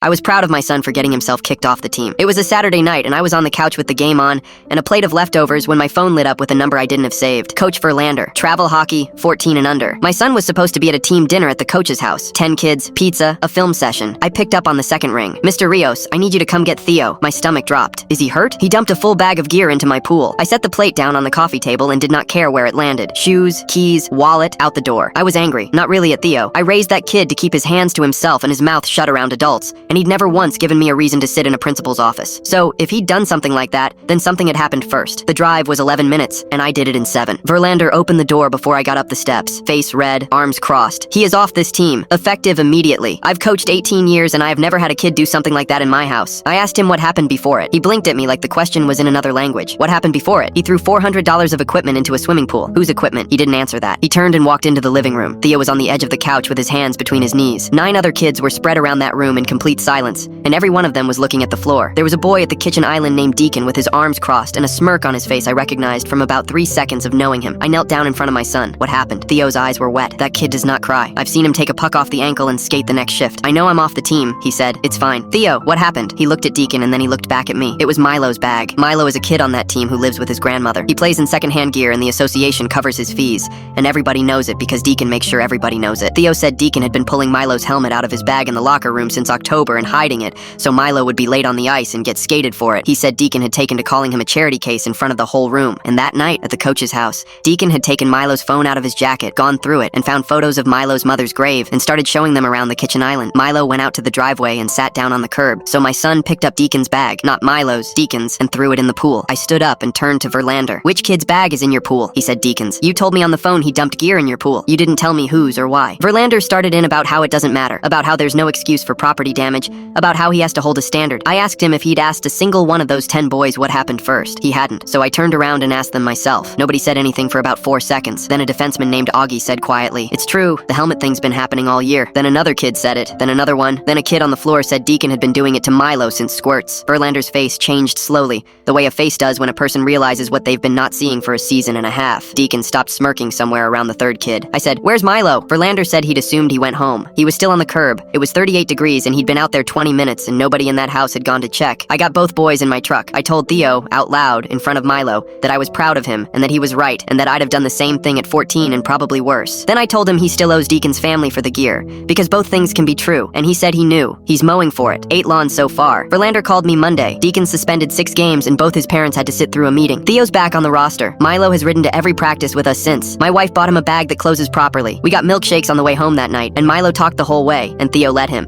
I was proud of my son for getting himself kicked off the team. It was a Saturday night, and I was on the couch with the game on and a plate of leftovers when my phone lit up with a number I didn't have saved. Coach Verlander, travel hockey, 14 and under. My son was supposed to be at a team dinner at the coach's house. 10 kids, pizza, a film session. I picked up on the second ring. Mr. Rios, I need you to come get Theo. My stomach dropped. Is he hurt? He dumped a full bag of gear into my pool. I set the plate down on the coffee table and did not care where it landed. Shoes, keys, wallet, out the door. I was angry, not really at Theo. I raised that kid to keep his hands to himself and his mouth shut around adults, and he'd never once given me a reason to sit in a principal's office. So, if he'd done something like that, then something had happened first. The drive was 11 minutes, and I did it in 7. Verlander opened the door before I got up the steps, face red, arms crossed. He is off this team, effective immediately. I've coached 18 years and I have never had a kid do something like that in my house. I asked him what happened before it. He blinked at me like the question was in another language. What happened before it? He threw $400 of equipment into a swimming pool. Whose equipment? He didn't answer that. He turned and walked into the living room. Theo was on the edge of the couch with his hands between his knees. 9 other kids were spread around that room in complete silence, and every one of them was looking at the floor. There was a boy at the kitchen island named Deacon with his arms crossed and a smirk on his face I recognized from about 3 seconds of knowing him. I knelt down in front of my son. What happened? Theo's eyes were wet. That kid does not cry. I've seen him take a puck off the ankle and skate the next shift. I know I'm off the team, he said. It's fine. Theo, what happened? He looked at Deacon and then he looked back at me. It was Milo's bag. Milo is a kid on that team who lives with his grandmother. He plays in secondhand gear and the association covers his fees, and everybody knows it because Deacon makes sure everybody knows it. Theo said Deacon had been pulling Milo's helmet out of his bag in the locker room since October and hiding it, so Milo would be late on the ice and get skated for it. He said Deacon had taken to calling him a charity case in front of the whole room. And that night, at the coach's house, Deacon had taken Milo's phone out of his jacket, gone through it, and found photos of Milo's mother's grave, and started showing them around the kitchen island. Milo went out to the driveway and sat down on the curb, so my son picked up Deacon's bag, not Milo's, Deacon's, and threw it in the pool. I stood up and turned to Verlander. Which kid's bag is in your pool? He said Deacon's. You told me on the phone he dumped gear in your pool. You didn't tell me whose or why. Verlander started in about how it doesn't matter, about how there's no excuse for property damage, about how he has to hold a standard. I asked him if he'd asked a single one of those 10 boys what happened first. He hadn't, so I turned around and asked them myself. Nobody said anything for about 4 seconds. Then a defenseman named Augie said quietly, "It's true, the helmet thing's been happening all year." Then another kid said it, then another one. Then a kid on the floor said Deacon had been doing it to Milo since squirts. Verlander's face changed slowly, the way a face does when a person realizes what they've been not seeing for a season and a half. Deacon stopped smirking somewhere around the 3rd kid. I said, "Where's Milo?" Verlander said he'd assumed he went home. He was still on the curb. It was 38 degrees and he'd been out there 20 minutes and nobody in that house had gone to check. I got both boys in my truck. I told Theo, out loud, in front of Milo, that I was proud of him and that he was right and that I'd have done the same thing at 14 and probably worse. Then I told him he still owes Deacon's family for the gear, because both things can be true, and he said he knew. He's mowing for it. 8 lawns so far. Verlander called me Monday. Deacon suspended 6 games and both his parents had to sit through a meeting. Theo's back on the roster. Milo has ridden to every practice with us since. My wife bought him a bag that closes properly. We got milkshakes on the way home that night, and Milo talked the whole way, and Theo let him.